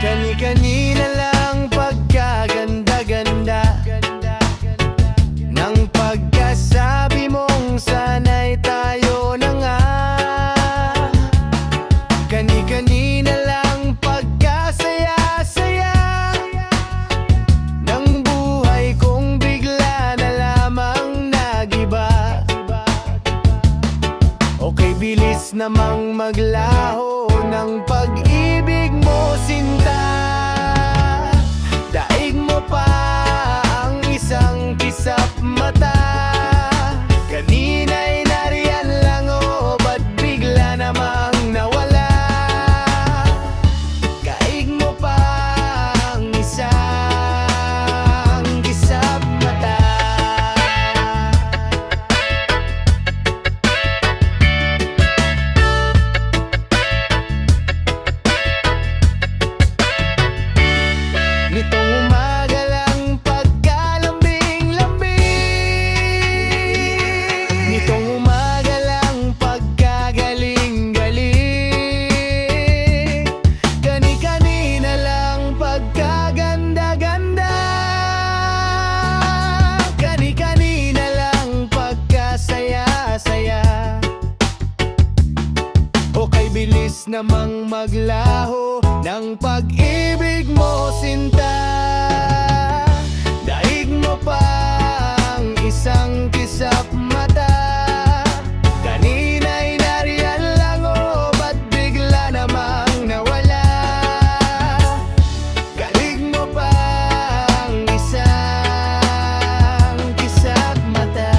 Kani-kanina lang pagkaganda-ganda nang pagkasabi mong sana'y tayo na nga. Kani-kanina lang pagkasaya-saya ng buhay kong bigla na lamang nagiba. Okay, bilis namang maglaho ng pag-ibig mo, sinta. Daig mo pa ang isang kisap mata. Kanina'y nariyan lang, oh, ba't bigla namang nawala? Kaig mo pa ang isang kisap mata. Nitong umaga lang pagkalambing-lambing, nitong umaga lang pagkagaling-galing, kani-kanina lang pagkaganda-ganda, kani-kanina lang pagkasaya-saya. Okay, bilis namang maglaho ng pag-ibig mo, sinta. Daig mo pa ang isang kisap mata. Kanina'y nariyan lang, oh, ba't bigla namang nawala? Kaig mo pa ang isang kisap mata.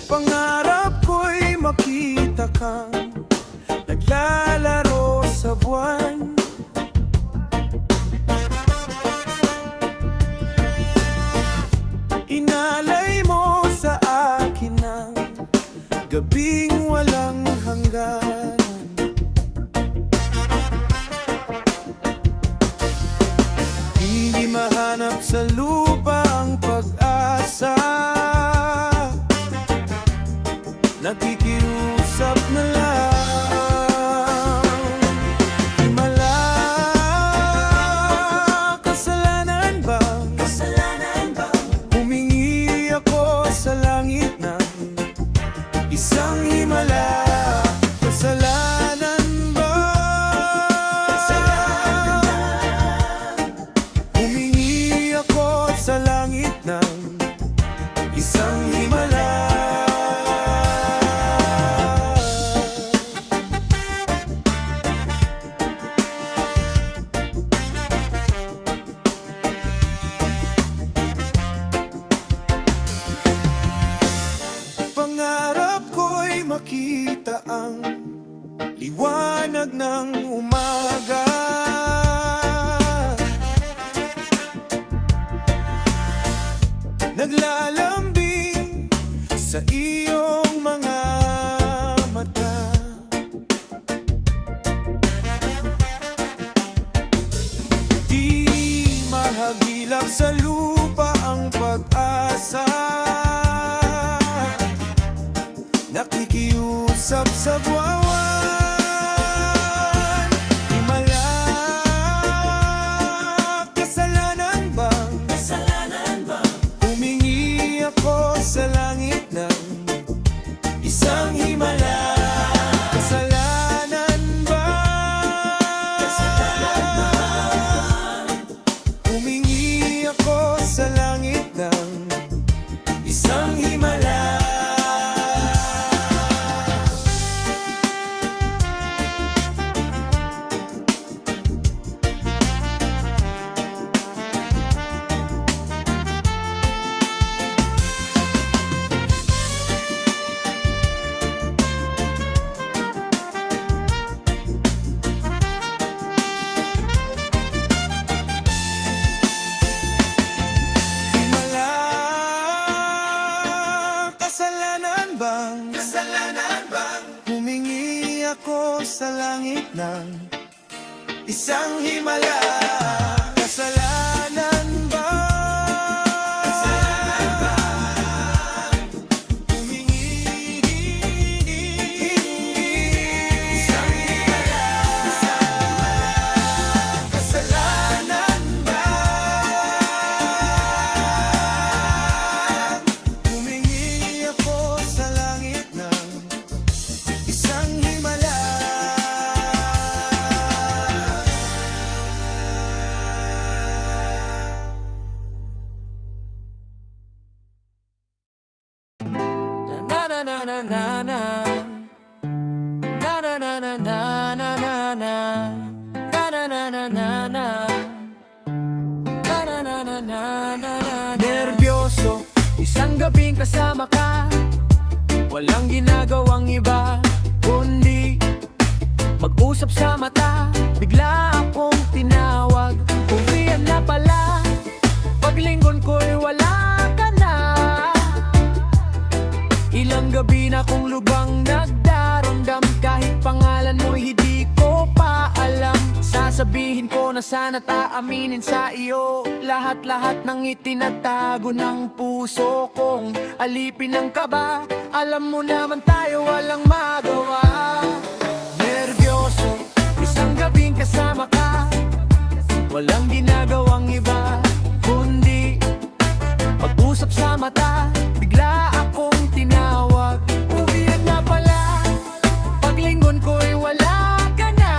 Pangarap ko'y makita kang naglalaro sa buwan. Inalay mo sa akin ang gabing walang hanggan. Hindi mahanap sa lupa ang pag-asa. Nakikiusap na lang. Himala, kasalanan ba? Humingi ako sa langit ng isang himala. Kasalanan ba? Humingi ako sa langit ng isang himala. Pangarap ko'y makita ang liwanag ng umaga. Naglalambing sa iyong mga mata. Di mahagilap sa lupa ang pag-asa. Nakikiusap sa buwan. Himala, kasalanan ba? Humingi ako sa langit ng isang himala. Kasalanan ba? Humingi ako sa langit ng isang himala. ng isang himala. Kasalanan ba? Kasalanan ba? Humingi isang himala. Kasalanan ba? Humingi ako sa langit ng isang himala. Na na na na na na na na na na na na na na na na na na na Nervyoso, isang gabing kasama ka, walang ginagawang iba kundi mag-usap sa mata. Bigla akong tinawag, uwian na pala. Paglinggon ko'y wala ka na. Ilang gabi na kong lubang nagdaramdam, kahit pangalan mo'y hindi ko pa alam. Sasabihin ko na sana't aaminin sa iyo lahat-lahat ng itinatago ng puso kong alipin ng kaba. Alam mo naman tayo walang magawa. Nervyoso, isang gabing kasama ka, walang ginagawang iba kundi mag-usap sa mata. Bigla akong tinawag, uwian na pala. Paglinggon ko'y wala ka na.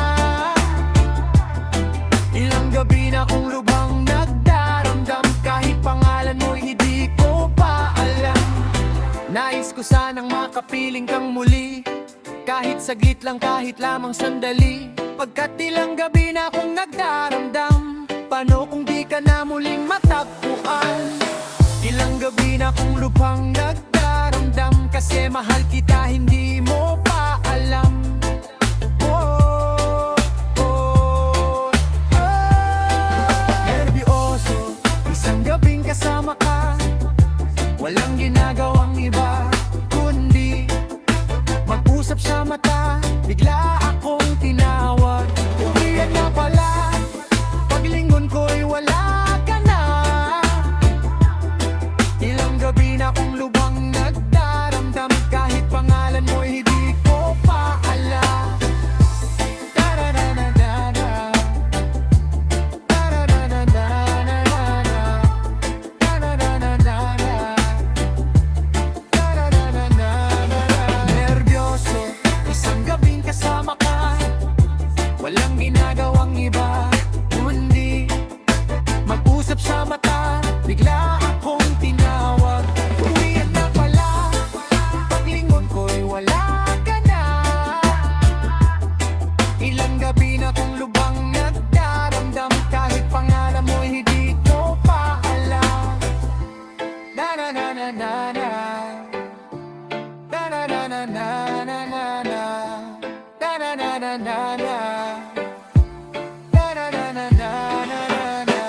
Ilang gabi na kong lubang nagdaramdam, kahit pangalan mo'y hindi ko pa alam. Nais ko sanang makapiling kang muli, kahit saglit lang, kahit lamang sandali. Pagkat ilang gabi na akong nagdaramdam, paano kung di ka na muling matagpuan? Ilang gabi na kong lubhang nagdaramdam, kasi mahal kita hindi mo pa alam. Oh, oh, oh. Nervyoso, isang gabing kasama ka, walang ginagawang iba kundi mag-usap sa mata. Bigla akong tinawag, uwian na pala. Paglinggon ko'y wala ka na. Ilang gabi na kong lubang nagdaramdam, kahit pangalan mo'y hindi ko pa alam. Da-da-da-da-da-da. Da-da-da-da-da-da-da. Da-da-da-da-da-da. Nervyoso, isang gabing kasama ka, walang ginagawang iba kundi mag-usap sa mata. Bigla akong tinawag, uwian na pala. Paglingon ko'y wala ka na. Ilang gabi na kong lubang nagdaramdam, kahit pangalan mo'y hindi ko pa alam. Na-na-na-na-na-na. Da-na-na-na-na-na-na-na. Da-na-na-na-na-na. Da-na-na-na-na-na-na.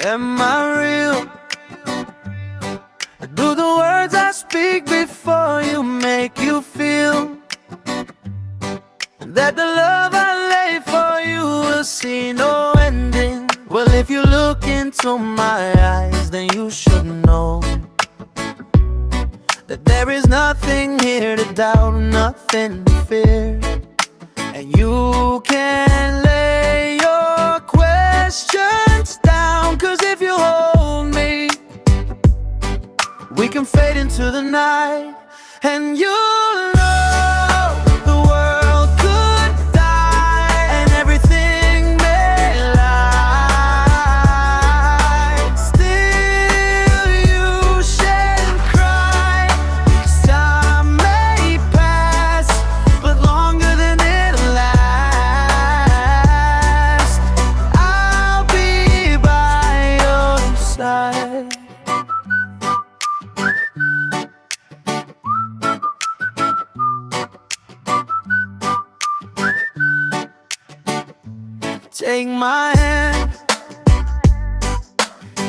Am I real? Do the words I speak before you make you feel that the love I lay for you will see no ending? Well, if you look into my eyes, then you should know that there is nothing here to doubt, nothing to fear. And you can lay your questions down, 'cause if you hold me, we can fade into the night, and you'll know the world could die and everything may lie. Still you shan't cry, 'cause time may pass, but longer than it'll last, I'll be by your side. take my hand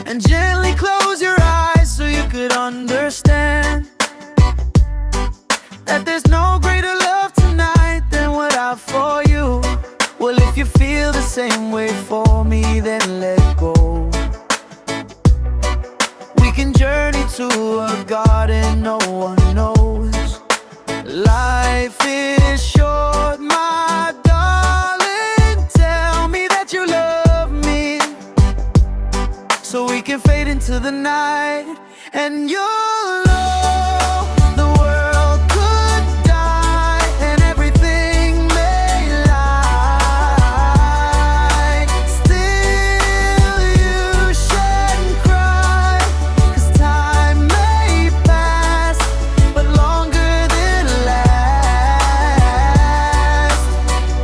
and gently close your eyes so you could understand that there's no greater love tonight than what I have for you. Well, if you feel the same way for me, then let go. We can journey to a garden no one knows. Life is short, my darling. Tell me that you love me, so we can fade into the night, and you'll know the world could die and everything may lie. Still you shouldn't cry, 'cause time may pass, but longer than last.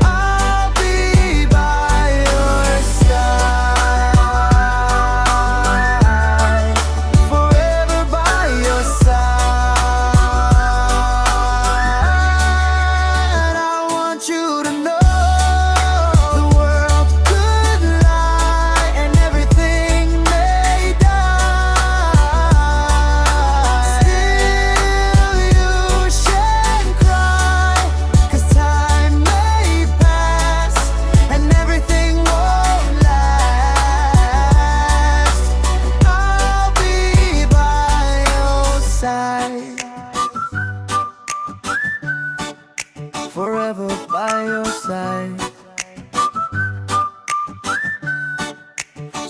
I'll be by your side, forever by your side. I want you to know the world could lie and everything may die. Still you shouldn't cry, 'cause time may pass and everything won't last. I'll be by your side, forever by your side,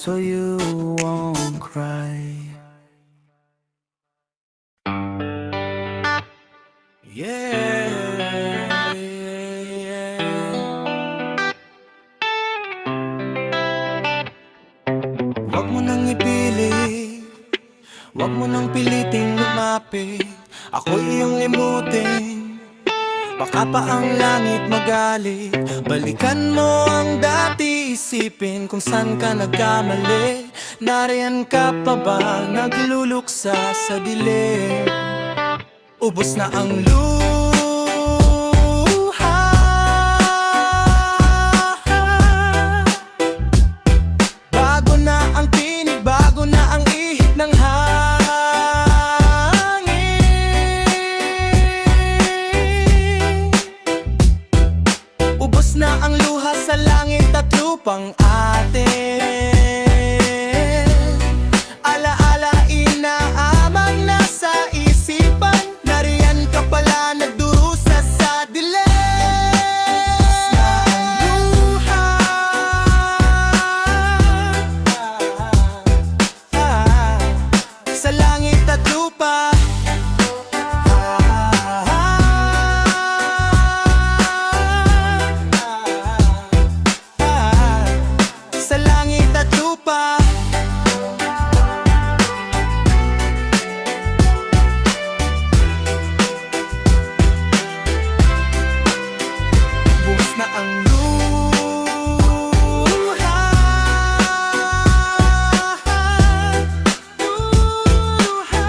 so you won't cry. Yeah, yeah. Huwag mo nang ipilit, huwag mo nang piliting lumapit. Ako'y iyong limutin, baka pa ang langit magalit. Balikan mo ang dati, isipin kung saan ka nagkamali. Nariyan ka pa ba, nagluluksa sa dilim? Ubos na ang luha, bago na ang tinig, bago na ang ihip ng hangin. Ubos na ang luha sa langit at lupang atin. Alaala inaamang nasa isipan, nariyan ka pala nagdurusa sa dilim. Luha, sa langit at lupa. Sa langit at lupa. Buhos na ang luha, luha,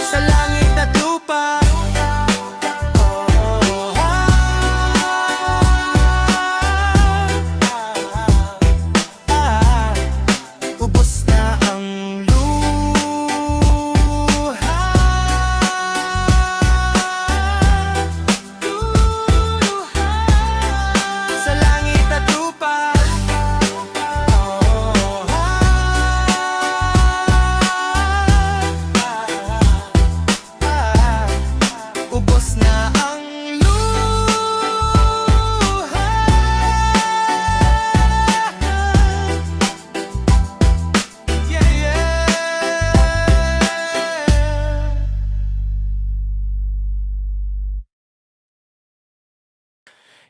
sa langit at lupa. Ubos na ang luha, sa langit at lupa. Ubos na ang luha. Yeah, yeah.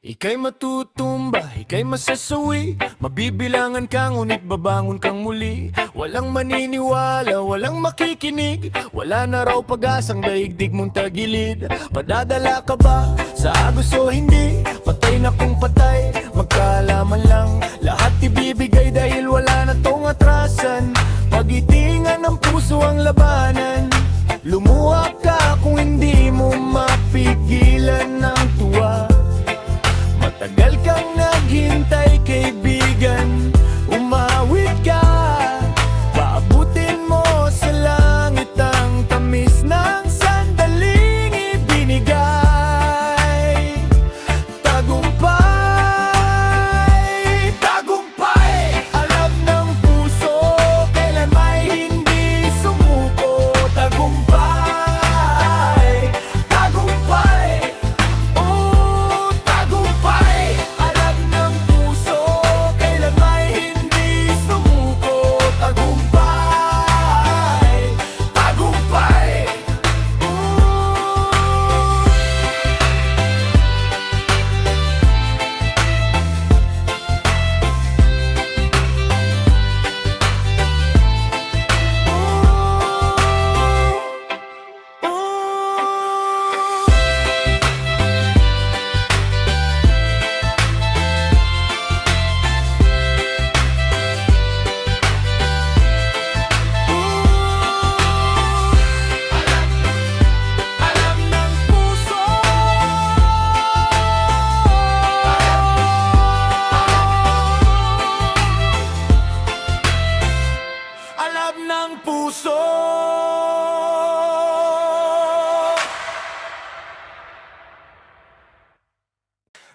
Ika'y matutumba, ika'y masasawi, mabibilangan ka ngunit babangon kang muli. Walang maniniwala, walang makikinig, wala na raw pag-asang daigdig mong tagilid. Padadala ka ba sa agos o hindi? Patay na kung patay, magkaalaman lang. Lahat ibibigay dahil wala na tong atrasan. Pagitingan ng puso ang labanan. Lumuha ka kung hindi mo mapigilan ng tuwa. Matagal kang naghintay, kaibigan.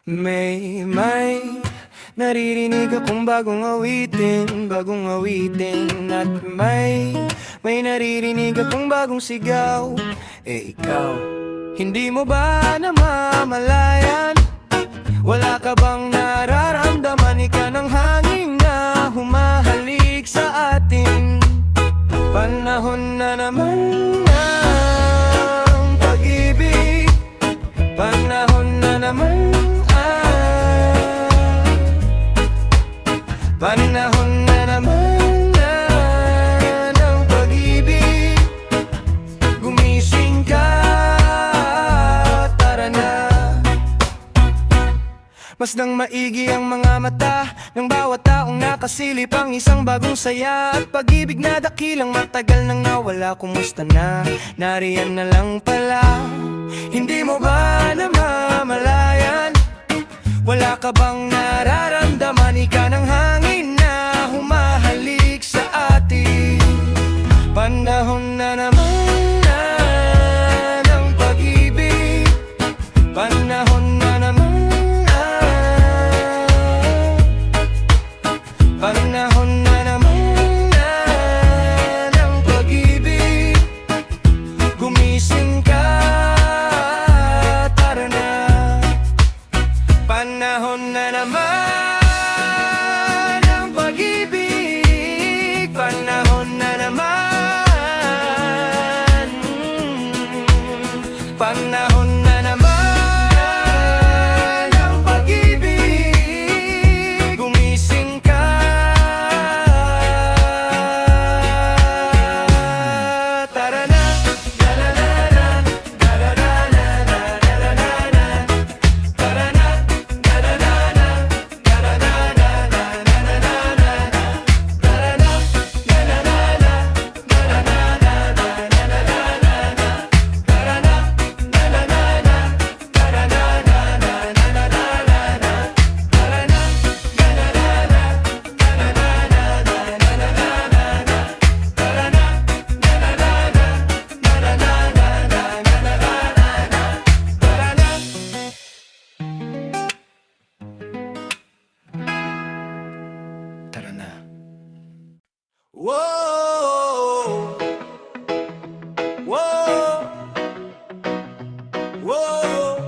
May naririnig akong bagong awitin at may naririnig akong bagong sigaw. Eh ikaw, hindi mo ba namamalayan? Wala ka bang nararamdaman? Ika ng hangin na humahalik sa atin. Panahon na naman ng pag-ibig, panahon na naman. Panahon na naman ng pag-ibig. Gumising ka, tara na. Masdang maigi ang mga mata ng bawat taong nakasilip ang isang bagong saya at pag-ibig na dakilang matagal nang nawala. Kumusta na? Nariyan na lang pala. Hindi mo ba namamalayan? Wala ka bang nararamdaman? Ika ng hangin na humahalik sa atin. Panahon na naman ng pag-ibig, panahon na naman. Panahon na naman ng pag-ibig. Gumising ka, tara na. Panahon na naman ng pag-ibig, panahon na naman. Panahon na naman ng pag-ibig. Gumising ka, tara na. Tara na. Whoa, whoa, whoa,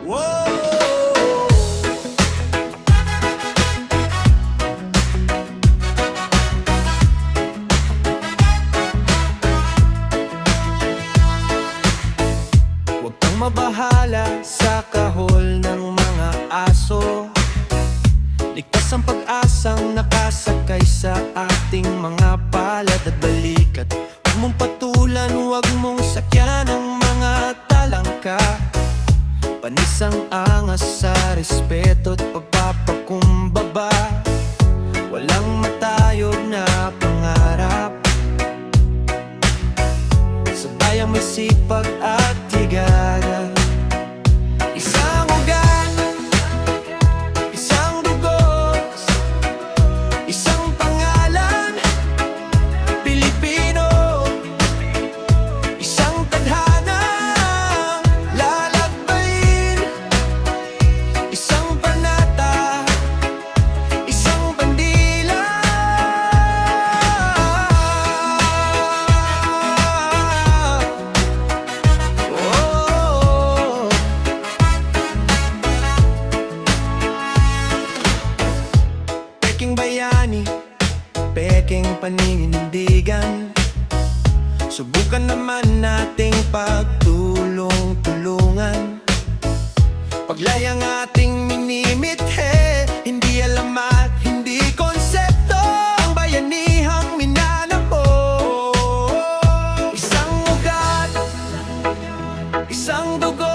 whoa. Huwag kang mabahala sa kahol ng mga aso. Ligtas ang pag-asang nakasakay sa ating mga palad at balikat. Huwag mong patulan, huwag mong sakyan ang mga talangka. Panisang angas sa respeto at pagpapakumbaba. Walang matayog na pangarap. Sabayang may sipag at higara. Isang ugat, isang dugo, isang pangalan, Pilipino. Isang tadhana, lalakbayin. Isang panata, isang bandila. Oh, peking bayani, peking paninindigan. Subukan naman nating pagtulong-tulungan. Paglay ang ating minimithi, hindi alam at hindi konsepto ang bayanihang minanamo. Isang ugat, isang dugo,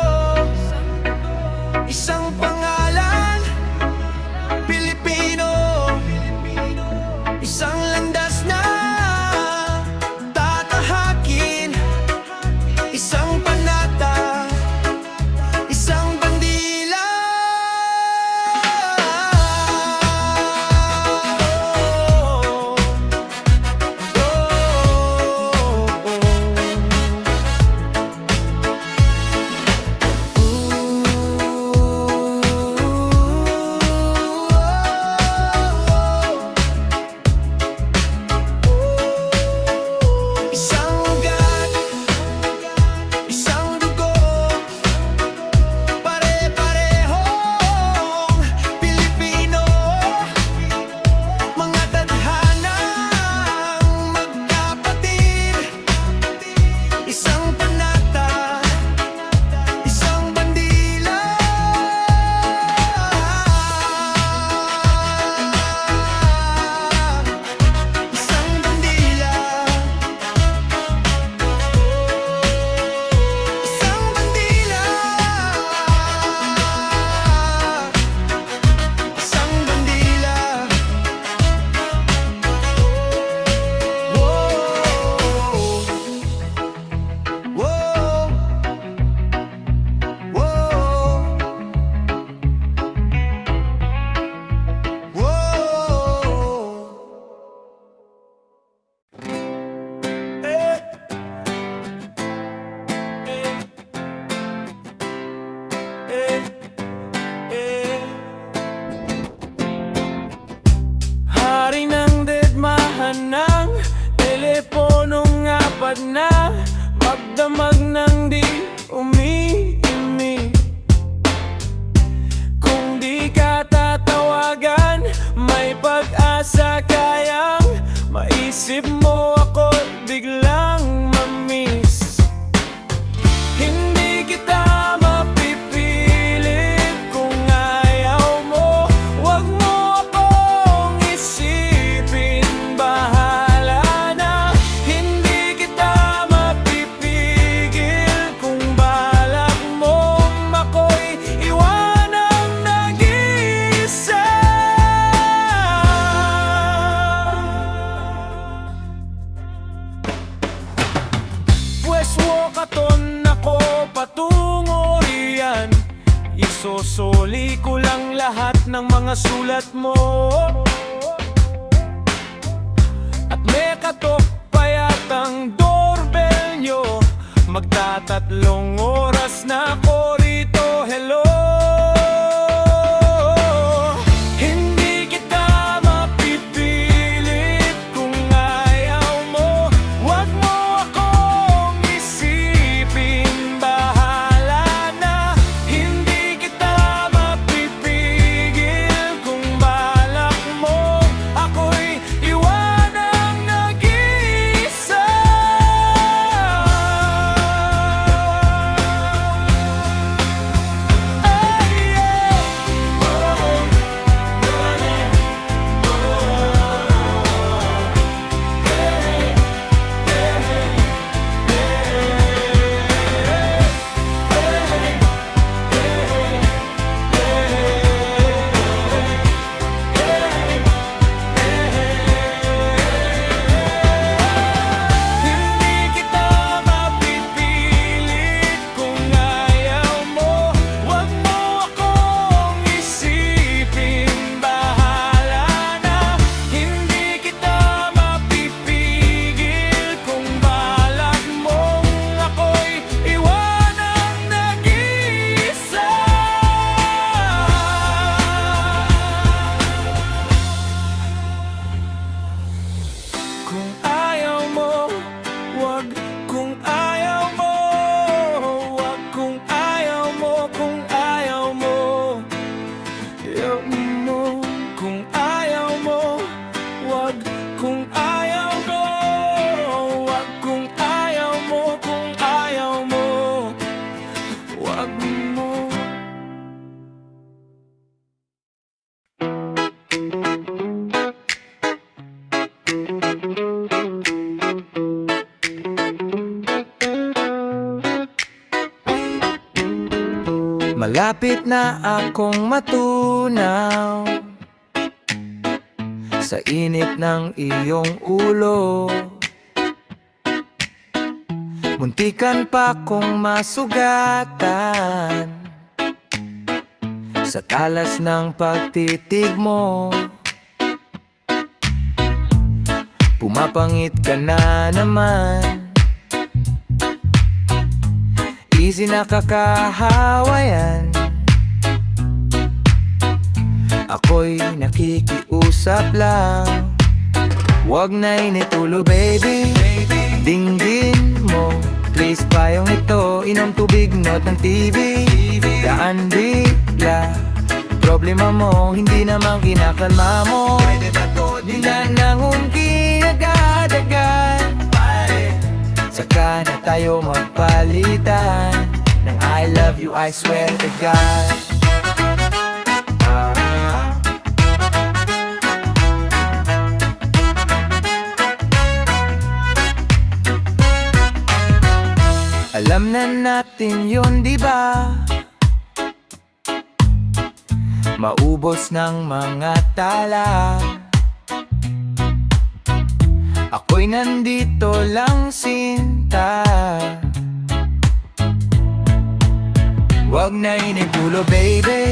isang pangalan, Pilipino. Isang landas na tatahakin, isang panata, isang bandila. Isusuli ko lang lahat ng mga sulat mo. At may katok pa yatang doorbell nyo. Magtatatlong oras na ako rito, hello. Hindi kita mapipilit kung ayaw mo. Wag mo akong isipin, bahala na. Hindi kita mapipigil kung balak mo ako'y iwanang nag-iisa. Hindi kita mapipilit kung ayaw mo. Wag mo akong isipin, bahala na. Hindi kita mapipigil kung balak mong ako'y iwanang nag-iisa. Kung ayaw mo, wag. Kung ayaw mo, wag. Kung ayaw mo, kung ayaw mo, ayaw mo. Kung ayaw mo, wag. Kung ayaw mo, wag. Kung ayaw mo, kung ayaw mo, wag mo. Malapit na akong matunaw sa init ng iyong ulo. Muntikan pa kong masugatan sa talas ng pagtitig mo. Pumapangit ka na naman, easy nakakahawa yan. Ako'y nakikiusap lang, wag na initulo baby. Dinggin mo, please payong ito. Inom tubig, note ng TV. Daan bigla, problema mo, hindi naman kinakalma mo. Dinanangungki agad-agad, saka na tayo magpalitan ng I love you, I swear to God. Alam na natin yun, di ba? Maubos ng mga tala. Ako'y nandito lang, sinta. Wag na inigulo baby.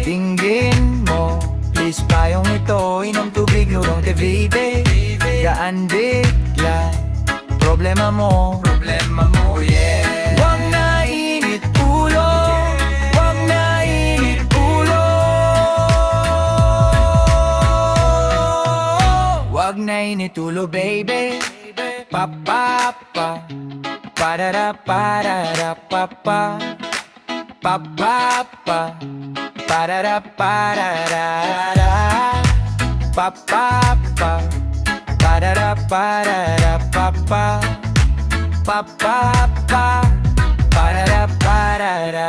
Tinggin mo, please payong ito. Inom tubig, nurong TV. Gaan bigla, problema mo, yeah. Wag na init ulo, wag na init ulo. Wag na init ulo baby. Pa pa pa, parara parara pa pa. Pa pa pa, parara parara. Pa pa pa, parara parara pa pa. Pa pa pa, parara parara.